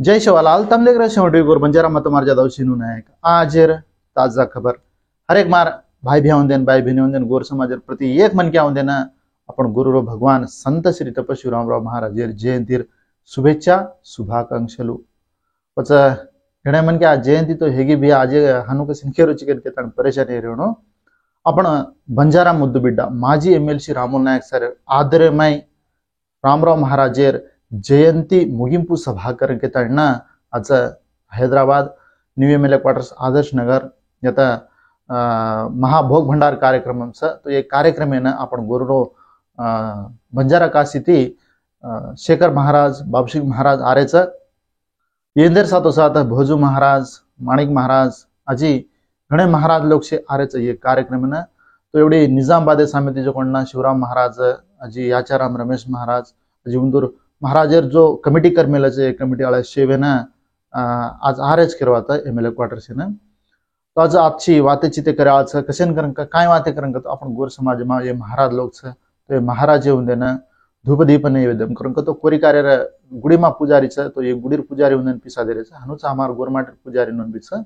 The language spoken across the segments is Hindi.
जय शिवालाल तमलेग शेवटी गोर बंजारा मत मार जादव सिनू नायक आजेर ताजा खबर हर एक मार भाई भी होंदेन भाई बहन होंदेन गोर समाजर प्रति एक मन क्या होंदेन अपन गुरु भगवान संत श्री तपस्वी रामराव महाराजेर जयंतीर शुभेच्छा शुभाकांक्षलू पच घणे मन क्या जयंती तो हेगी भी आज हनु कसिन के रुचिकन के तण परेशानी रेणो अपन बंजारा मुद्दु बिड्ड माजी एमएलसी रामुल नायक सर आदरमय रामराव महाराजेर जयंती मुगिंपु सभाकर के तळना आज Hyderabad new MLA quarters Adarsh Nagar यता महाभोग भंडार कार्यक्रम तो ये कार्यक्रम है ना आपण गुरुरो बंजारा काशीती शेखर महाराज बाबुसिंग महाराज आरेच येंदेर साथो साथ भोजू महाराज माणिक महाराज अजी घणे महाराज लोग से आरेच ये कार्यक्रम है ना तो एवढी निजामबाद समिति जो कोणना शिवराम महाराज अजी याचाराम रमेश महाराज अजी उंदूर महाराजर जो कमिटी कर मेलाचे कमिटी वाला शेवेना आज आरेच करवाता एमएलए क्वार्टर से ना तो आज आजची वाते चिते कराच कशन करन का काय वाते करन का तो आपण गोर समाज में ये महाराज लोग छ तो ये महाराज होंदे ना धूप दीप नैवेद्यम करन का तो कोरी कार्य गुडी मा पुजारी छ तो ये गुडीर पुजारी होंदन पिसा दे रे छ हनुच हमार गोरमाटर पुजारी नन भी छ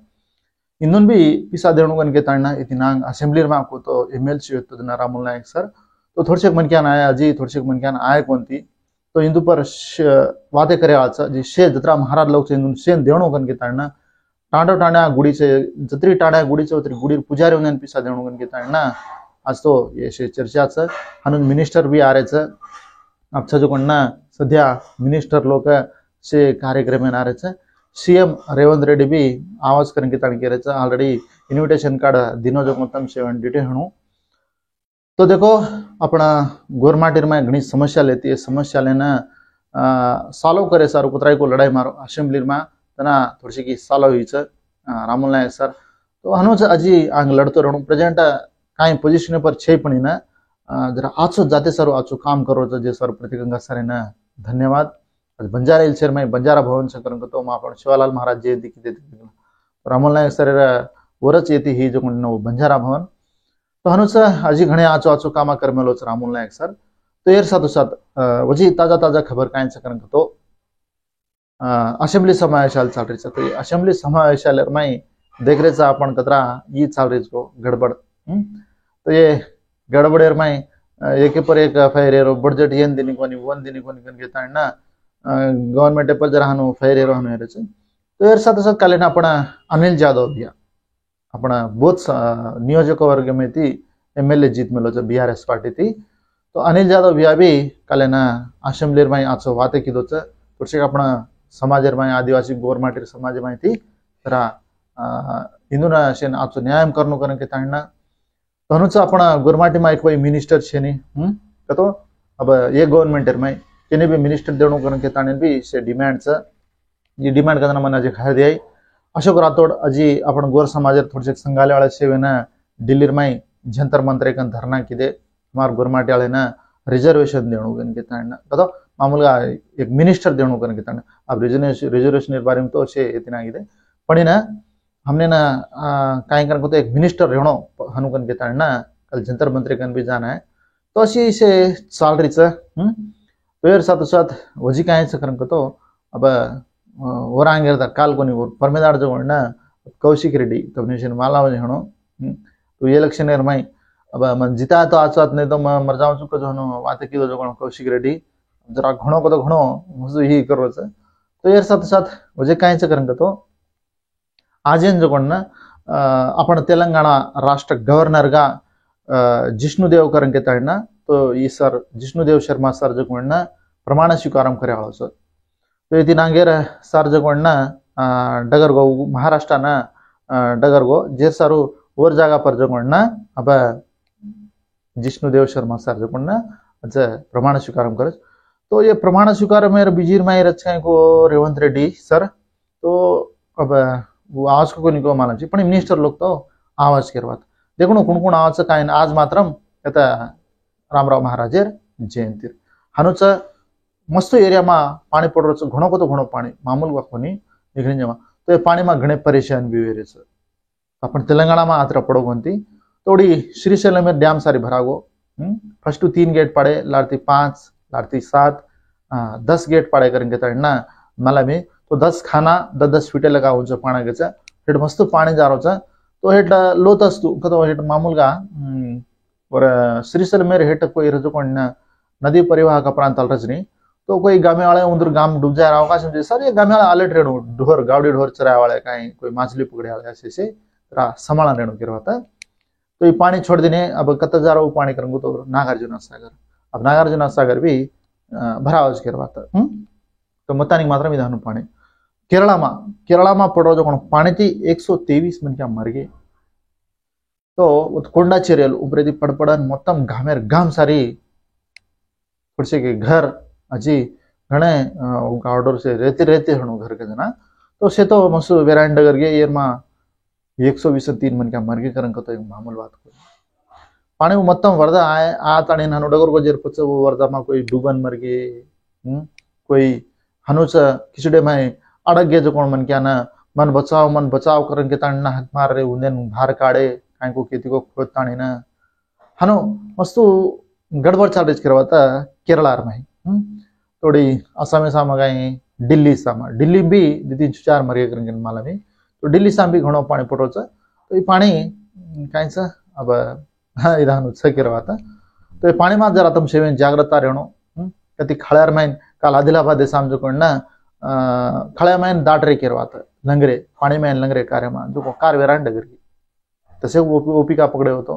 इन्दुन भी पिसा देणु कन के ताणना इतिनांग असेंबली मा को तो एमएलसी तो रामुल नायक सर तो थोड़से मन क्या आया अजी थोड़से मन क्या आया कोणती तो इंदू पर वादे करे आज जी शे जत्रा महाराज लोग से इंदू शेन देवणो कन के ताणना टांडो टांडा गुड़ी से जत्री टांडा गुड़ी से उतरी गुड़ी पुजारी उन्हें पिसा देवणो कन के ताणना आज तो ये शे चर्चा छ हनुन मिनिस्टर भी आ रहे छ अच्छा जो कोणना सध्या मिनिस्टर लोग से कार्यक्रम में आ रहे छ सीएम रेवंत रेड्डी भी आवाज करन के ताण के रहे छ ऑलरेडी इन्विटेशन कार्ड दिनो जो मतम 70 हणु तो देखो अपना गोरमाटीर में घनी समस्या लेती है समस्या लेना सालो करे सर कुतराई को लड़ाई मारो असेंबली में तना थोड़ी की सालो हुई रामुल नायक सर तो हनुच अजी आंग लड़तो रहूं प्रेजेंट काई पोजिशन पर छे पणी ना जरा आचो जाते सर आचो काम करो तो जे सर प्रतिगंगा सर ना धन्यवाद आज बंजारा हिल्सर में बंजारा भवन से करन तो आपण शिवालाल महाराज जयंती की देते रामुल नायक सर वरच येती ही जो बंजारा भवन तो हनुच अजी घणे आचो आचो कामा करमेलोच रामुल नायक सर तो एर साथो साथ वजी ताजा ताजा खबर काय करन तो असेंबली समावेशाल चाल रही तो असेंबली समावेशाल में देख रहे अपन कतरा ये चाल रही को गड़बड़ तो ये गड़बड़ेर में एक पर एक फैरेरो बजट येन दिनी कोनी वन दिनी कोनी कन घेता ना गवर्नमेंट पर जरा हनु फैरेरो हनु हेरे तो एर साथ साथ काले अपन अनिल यादव भैया अपना बहुत नियोजक वर्ग में थी एमएलए जीत मिलो बीआरएस पार्टी थी तो अनिल यादव भैया भी कल ना असेंबली में आचो वाते की थोड़ी अपना समाज में आदिवासी गोरमाटी समाज में थी तरा इंदुना शेन आचो न्याय करनो करन के ताणना तो हनुच अपना गोरमाटी में एक कोई मिनिस्टर छे नी कतो अब ये गवर्नमेंट में केने भी मिनिस्टर देणो करन के ताणन भी से डिमांड छ ये डिमांड करना मन जे खा दिया अशोक राठौड़ अजी अपन गोर समाज थोड़े संगाले वाले सेवेना दिल्ली में जंतर मंत्र कन धरना किदे हमार गोरमाटी वाले ना रिजर्वेशन देणु कन के ताणना कतो मामूलगा एक मिनिस्टर देणु कन के ताणना अब रिजर्वेशन बारे में तो छे इतना आಗಿದೆ पण ना हमने ना काय करन को तो एक मिनिस्टर रहणो हनु कन के ताणना कल जंतर मंत्र कन भी जाना है तो अशी से चाल रही छ तो यार साथ साथ वजी काय छ करन को तो अब ओरांगिरता काल कोनी परमेदार जो ना कौशिक रेड्डी तब नेशन माला में हणो तो इलेक्शन एर में अब मन जीता तो आज साथ नहीं तो मर जाऊं चुका जो हनो वाते की जो कौशिक रेड्डी जरा घणो को तो घणो मुझे ही करो छ तो यार साथ साथ वजे काय छ करन तो आजेन जो ना अपन तेलंगाना राष्ट्र गवर्नर गा जिष्णुदेव करन के ताणना तो ई सर जिष्णुदेव शर्मा सर जो ना प्रमाण स्वीकारम करे आलो छ तो ये दिनांगेर सर जो ना डगरगो महाराष्ट्र ना डगरगो जे सारू और जगह पर जो ना अब जिष्णुदेव शर्मा सर जो ना अच्छा प्रमाण स्वीकारम करे तो ये प्रमाण स्वीकार मेरे बिजीर में रचना को रेवंत रेड्डी सर तो अब वो आवाज को निको माना चाहिए पण मिनिस्टर लोग तो आवाज करवात देखो कोण कोण आवाज काय आज मात्रम आता रामराव महाराजेर जयंती हनुच मस्त एरिया में पानी पड़ रहा घणो को तो घणो पानी मामूल वाकोनी निकली जमा तो ये पानी में घणे परेशान भी हुए रहे अपन तेलंगाना में आतरा पड़ो बनती थोड़ी श्रीशैलम में डैम सारी भरागो फर्स्ट 3 गेट पड़े लारती 5 लारती 7 10 गेट पड़े करेंगे तड़ना मला में तो 10 खाना 10 फीटे लगा हुन्छ पाण्याचा हेट मस्त पाणी जारो छ तो हेट लोतस्तु कतो हेट मामूलगा और श्रीशैल मेरे हेट कोई रजुकोण नदी परिवाह का प्रांताल रजनी तो कोई गामे वाले उधर गाम डूब जाए अवकाश मुझे सर ये गामे वाले अलर्ट रेणु ढोर गावड़ी ढोर चराए वाले कहीं कोई मछली पकड़े वाले ऐसे से संभाला रेणु गिरवाता तो ये पानी छोड़ देने अब कत जा रहा पानी करूंगा तो नागार्जुन सागर अब नागार्जुन सागर भी भरावज गिरवाता तो मतानी मात्रा विधान पानी केरला में पड़ो जो पानी थी 123 मन क्या मर गए तो कोंडा चेरियल उपरेदी पड़पड़न मोत्तम घामेर घाम सारी पुढचे के घर अजी घणे गावडोर से रहते हणु घर के जना तो से तो मसु वेरांडगर गे येर मा 123 मन क्या मर गए करन तो एक मामूल बात को पानी मोत्तम वर्धा आए आ ताणी हनु डगर को जेर पच वो वर्धा मा कोई डूबन मर गए कोई हनुच खिचड़े में अड़ग गे जो कोण मन क्या ना मन बचाव करन के ताणी ना हक मार रे उन्देन भार काड़े काई को खेती को खोद ताणी ना हनु मस्तु गड़बड़ चाल करवाता केरला में थोड़ी असम सामा गई दिल्ली भी 3-4 मर गए माला में तो दिल्ली साम भी घणो पानी पटोच तो ये पानी कहीं अब इधान करवाता तो ये पानी में जरा तुम सेवन जागृता रहनो कति खड़ार में काल आदिलाबाद साम जो खड़ा में दाट रे करवाता लंगरे पानी में लंगरे कार्य में जो कार वेरान डगर की तसे ओपी का पकड़े हो तो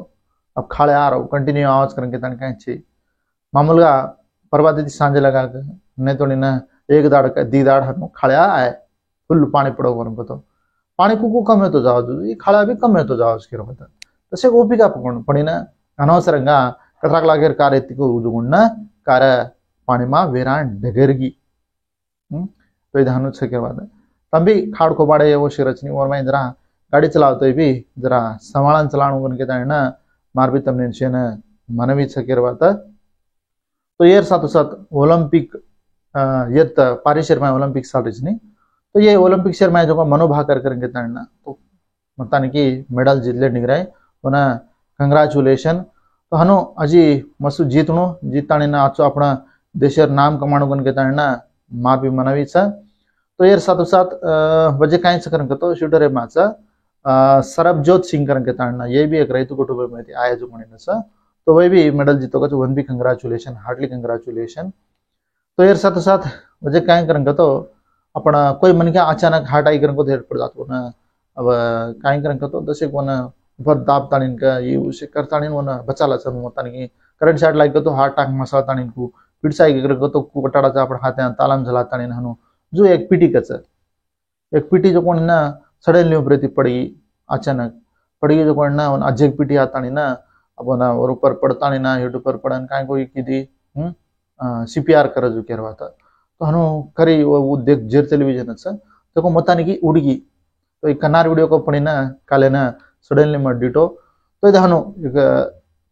अब खाड़े आ रहा कंटिन्यू आवाज करके तन कहीं मामूलगा परवादी सांझे लगा नहीं तो ना एक दाड़ दी दाड़ हनु खाड़ा आए फुल पानी पड़ो को तो पानी कुकू कम है तो जाओ ये खाड़ा भी कम है तो जाओ उसके बता तसे ओपी का पकड़ पड़ी ना अनवसरंगा कटराक लागेर कार एत्तिको उजुगुण कार पानी में वेरान डगरगी तो इधानु बाद तंबी खाड़ को बाड़े वो रचनी और मैं जरा गाड़ी चलाते भी जरा संभालन चलाणु के ना मार भी तमने छेन मनवी छकेरवाता तो ये साथ साथ ओलंपिक ये पारिस शर्मा ओलंपिक साल रचनी तो ये ओलंपिक शर्मा जो मनोभाग करेंगे ताणना तो मतानी की मेडल जीतले निगराय उन्हें कंग्रेचुलेशन तो हनु अजी मसु जीताणी ना आजो अपना देशर नाम कमाणु के ताणना मार भी मनवी छ तो ये साथ साथ वजह कहीं करन तो शूटर माचा सरबजोत सिंह करके ताणना ये भी एक रैतु कुटुंब में आया जो कोणी तो वही भी मेडल जीतोगा तो वन भी कंग्रेचुलेशन हार्डली कंग्रेचुलेशन तो यार साथ साथ वजह क्या करेंगे तो अपना कोई मन क्या अचानक हार्ट आई करेंगे तो हेड पड़ जातो ना अब क्या करेंगे तो दस एक वन ऊपर दाब ताणीन का ये उसे कर ताणीन वन बचाला चल मोतानी की करंट शॉट लाग तो हार्ट टांग मसा ताणीन को पिडसा करेंगे तो कटाडाचा आपण हाथ तालाम झला ताणीन हनु जो एक पीटी कच एक पीटी जो कोण ना सडनली उपरेती पड़ी अचानक पड़ी जो कोण ना अजय पीटी आताणी ना अब ना और ऊपर पड़ता ना हेड ऊपर पड़न काय कोई की सीपीआर कर जो करवाता तो हनु करी वो देख जेर टेलीविजन तो को मतानी की उड़गी तो एक कनार वीडियो को पड़ी ना काले ना सडनली मड्डीटो तो इधर हनु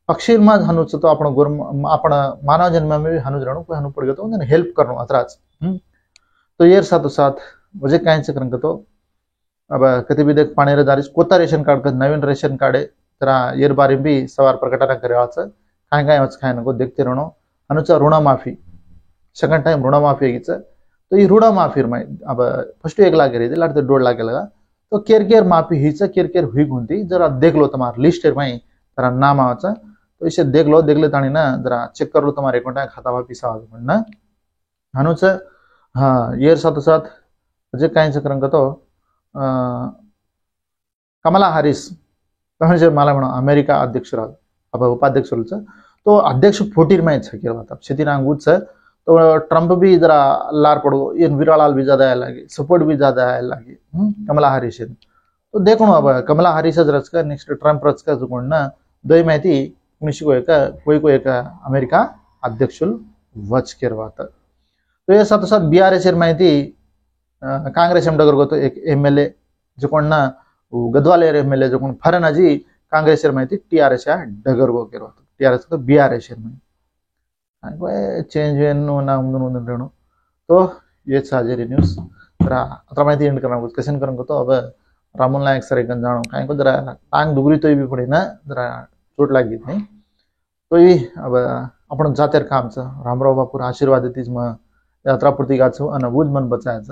पक्षी में हनु तो आपण गोर आपण मानव जन्म में भी हनु जणु कोई हनु पड़ गयो तो उन्हें हेल्प करनो अतराज तो ये साथ साथ वजह काय से करन तो अब कति भी देख पाणी रे दारिस कोता रेशन कार्ड का नवीन रेशन कार्ड जरा येर बारी भी सवार प्रकटना करे काय खाए नको देखते रहनो अनुचा ऋण माफी सेकंड टाइम ऋण माफी आगी तो ये ऋण माफी में अब फर्स्ट 1 लाख रही लाट 1.5 लाख लगा तो केर माफी ही केर हुई घूमती जरा देख लो तुम्हारा लिस्ट में जरा नाम आवा तो इसे देख ले तानी ना जरा चेक कर लो तुम्हारे अकाउंट खाता में पैसा ना हनु हाँ ये साथ साथ अजय काय करेंगे तो कमला हैरिस मला म्हणा अमेरिका अध्यक्ष अब उपाध्यक्ष तो अध्यक्ष फोटीर में क्षतिनांगूच तो ट्रंप भी जरा लार पड़ो इन विरालाल भी ज्यादा लगे सपोर्ट भी ज्यादा लगे कमला हैरिस तो देखो अब कमला हैरिस रचका नेक्स्ट ट्रंप रचका जो ना दो माहिती कोई को एक अमेरिका अध्यक्ष वच करवाता तो ये साथ साथ बीआरएस माहिती कांग्रेस डगर गो तो एक एमएलए जो ना गद्वाल एमएलए जो फरन अजी कांग्रेस माहिती टीआरएस डगर गो करवाता टीआरएस तो बीआरएस में चेंज ना रेणु तो ये साजेरी न्यूज जरा अത്ര माहिती एंड करना क्वेश्चन करूंगा तो अब रामुल नायक सर एक जानो कहीं को जरा टांग दुगरी तो भी पड़ी ना जरा चोट लगी नहीं तो ये अब अपन जातेर काम छ रामराव बापूर आशीर्वाद तीज में यात्रा पूर्ति गाछो अन बुझ मन बचाएछ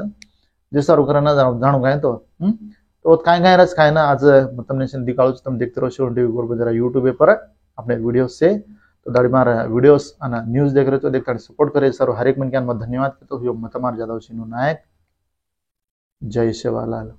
जे सारू करे ना जाणू कांई तो कांई कांई रस खाए ना आज तमने दिखाड़ू तुम देखते रहो शिवम टीवी गोरबंजारा यूट्यूब पर अपने वीडियो से तो दाड़ी मार वीडियोस अना न्यूज देख रहे तो देखता सपोर्ट करे सारू हरेक मन के धन्यवाद तो तमार जादव सिंह नायक जय सेवालाल।